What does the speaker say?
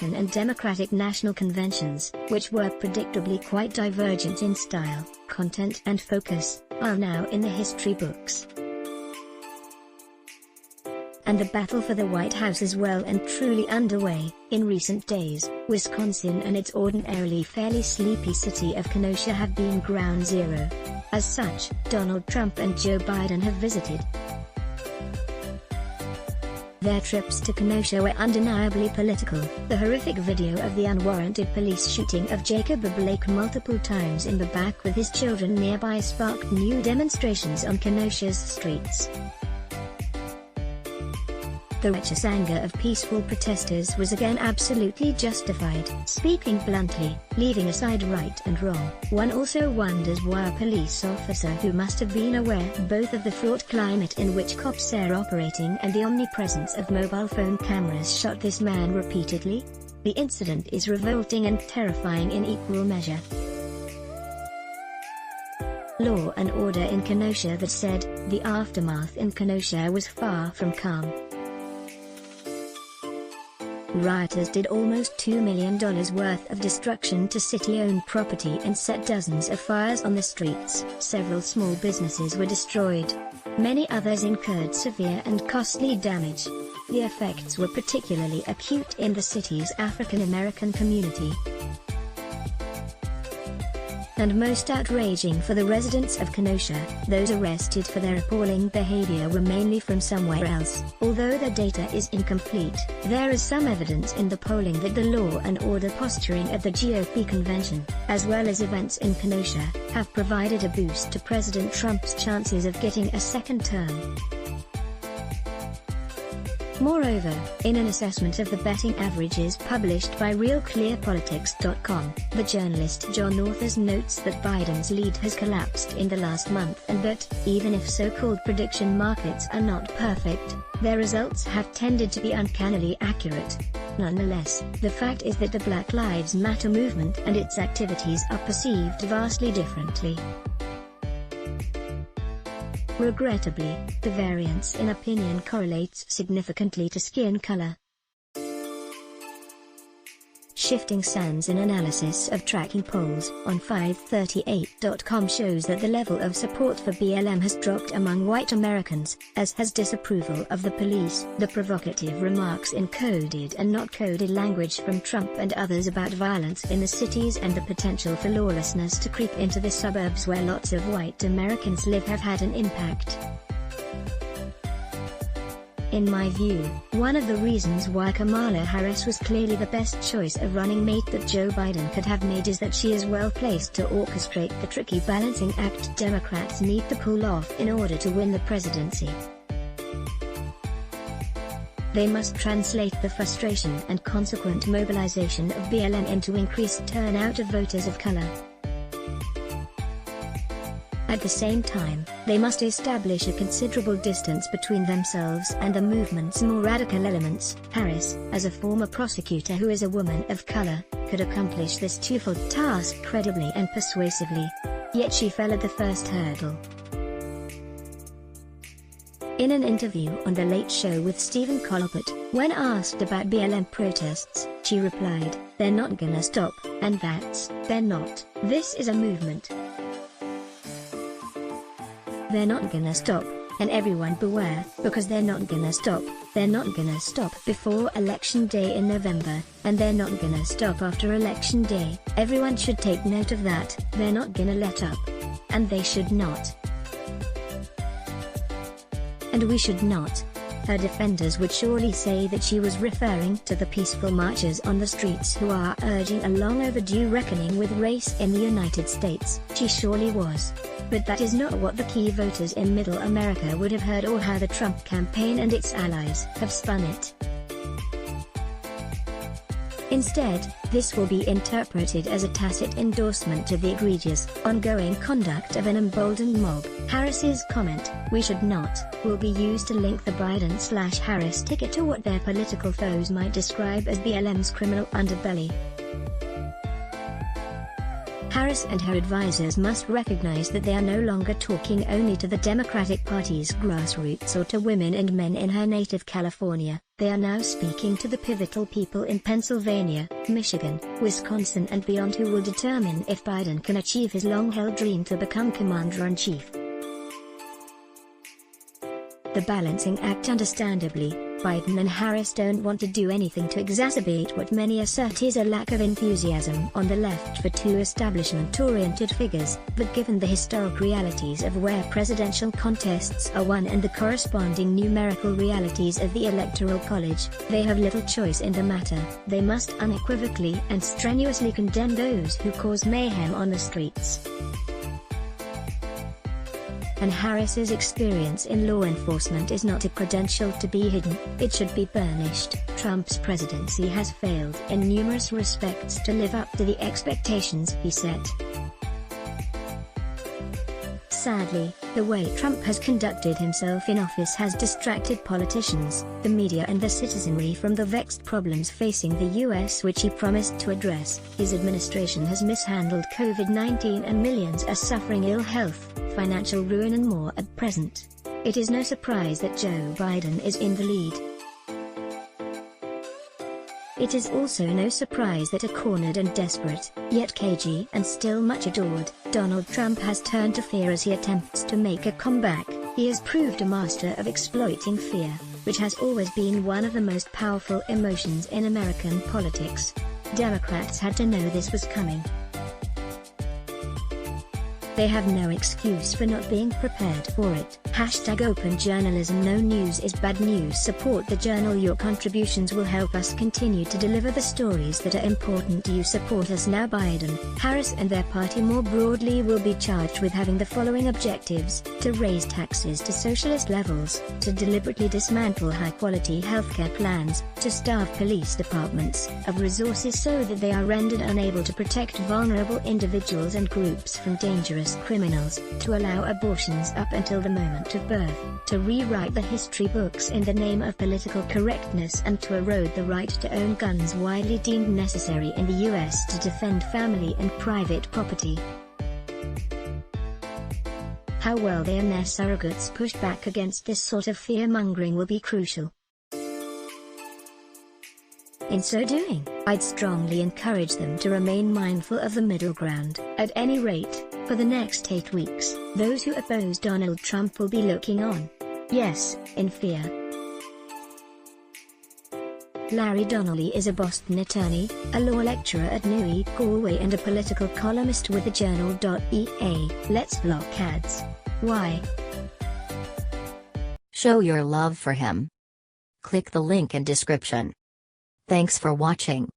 Republican and Democratic national conventions, which were predictably quite divergent in style, content and focus, are now in the history books. And the battle for the White House is well and truly underway. In recent days, Wisconsin and its ordinarily fairly sleepy city of Kenosha have been ground zero. As such, Donald Trump and Joe Biden have visited. Their trips to Kenosha were undeniably political. The horrific video of the unwarranted police shooting of Jacob Blake multiple times in the back with his children nearby sparked new demonstrations on Kenosha's streets. The righteous anger of peaceful protesters was again absolutely justified. Speaking bluntly, leaving aside right and wrong, one also wonders why a police officer who must have been aware both of the fraught climate in which cops are operating and the omnipresence of mobile phone cameras shot this man repeatedly. The incident is revolting and terrifying in equal measure. Law and order in Kenosha. That said, the aftermath in Kenosha was far from calm. Rioters did almost $2 million worth of destruction to city-owned property and set dozens of fires on the streets. Several small businesses were destroyed. Many others incurred severe and costly damage. The effects were particularly acute in the city's African-American community. And most outraging for the residents of Kenosha, those arrested for their appalling behavior were mainly from somewhere else. Although the data is incomplete, there is some evidence in the polling that the law and order posturing at the GOP convention, as well as events in Kenosha, have provided a boost to President Trump's chances of getting a second term. Moreover, in an assessment of the betting averages published by RealClearPolitics.com, the journalist John Authers notes that Biden's lead has collapsed in the last month and that, even if so-called prediction markets are not perfect, their results have tended to be uncannily accurate. Nonetheless, the fact is that the Black Lives Matter movement and its activities are perceived vastly differently. Regrettably, the variance in opinion correlates significantly to skin color. Shifting Sands in analysis of tracking polls on 538.com shows that the level of support for BLM has dropped among white Americans, as has disapproval of the police. The provocative remarks in coded and not coded language from Trump and others about violence in the cities and the potential for lawlessness to creep into the suburbs where lots of white Americans live have had an impact. In my view, one of the reasons why Kamala Harris was clearly the best choice of running mate that Joe Biden could have made is that she is well placed to orchestrate the tricky balancing act Democrats need to pull off in order to win the presidency. They must translate the frustration and consequent mobilization of BLM into increased turnout of voters of color. At the same time, they must establish a considerable distance between themselves and the movement's more radical elements. Harris, as a former prosecutor who is a woman of color, could accomplish this twofold task credibly and persuasively. Yet she fell at the first hurdle. In an interview on The Late Show with Stephen Colbert, when asked about BLM protests, she replied, "They're not gonna stop, and they're not. This is a movement. They're not gonna stop, and everyone beware, because they're not gonna stop. They're not gonna stop before Election Day in November, and they're not gonna stop after Election Day. Everyone should take note of that. They're not gonna let up. And they should not. And we should not." Her defenders would surely say that she was referring to the peaceful marchers on the streets who are urging a long overdue reckoning with race in the United States. She surely was. But that is not what the key voters in Middle America would have heard, or how the Trump campaign and its allies have spun it. Instead, this will be interpreted as a tacit endorsement to the egregious, ongoing conduct of an emboldened mob. Harris's comment, "We should not," will be used to link the Biden/Harris ticket to what their political foes might describe as BLM's criminal underbelly. Harris and her advisors must recognize that they are no longer talking only to the Democratic Party's grassroots or to women and men in her native California. They are now speaking to the pivotal people in Pennsylvania, Michigan, Wisconsin and beyond who will determine if Biden can achieve his long-held dream to become Commander-in-Chief. The balancing act. Understandably, Biden and Harris don't want to do anything to exacerbate what many assert is a lack of enthusiasm on the left for two establishment-oriented figures, but given the historic realities of where presidential contests are won and the corresponding numerical realities of the Electoral College, they have little choice in the matter. They must unequivocally and strenuously condemn those who cause mayhem on the streets. And Harris's experience in law enforcement is not a credential to be hidden, it should be burnished. Trump's presidency has failed in numerous respects to live up to the expectations he set. Sadly, the way Trump has conducted himself in office has distracted politicians, the media and the citizenry from the vexed problems facing the U.S. which he promised to address. His administration has mishandled COVID-19 and millions are suffering ill health, financial ruin and more at present. It is no surprise that Joe Biden is in the lead. It is also no surprise that a cornered and desperate, yet cagey and still much adored, Donald Trump has turned to fear as he attempts to make a comeback. He has proved a master of exploiting fear, which has always been one of the most powerful emotions in American politics. Democrats had to know this was coming. They have no excuse for not being prepared for it. #Open Journalism. No news is bad news. Support the Journal. Your contributions will help us continue to deliver the stories that are important to you. Support us now. Biden, Harris and their party more broadly will be charged with having the following objectives: to raise taxes to socialist levels, to deliberately dismantle high-quality healthcare plans, to starve police departments of resources so that they are rendered unable to protect vulnerable individuals and groups from dangerous criminals, to allow abortions up until the moment of birth, to rewrite the history books in the name of political correctness and to erode the right to own guns widely deemed necessary in the U.S. to defend family and private property. How well they and their surrogates push back against this sort of fear-mongering will be crucial. In so doing, I'd strongly encourage them to remain mindful of the middle ground. At any rate, for the next 8 weeks, those who oppose Donald Trump will be looking on. Yes, in fear. Larry Donnelly is a Boston attorney, a law lecturer at New Galway and a political columnist with the Journal.ea. Let's block ads. Why? Show your love for him. Click the link in description. Thanks for watching.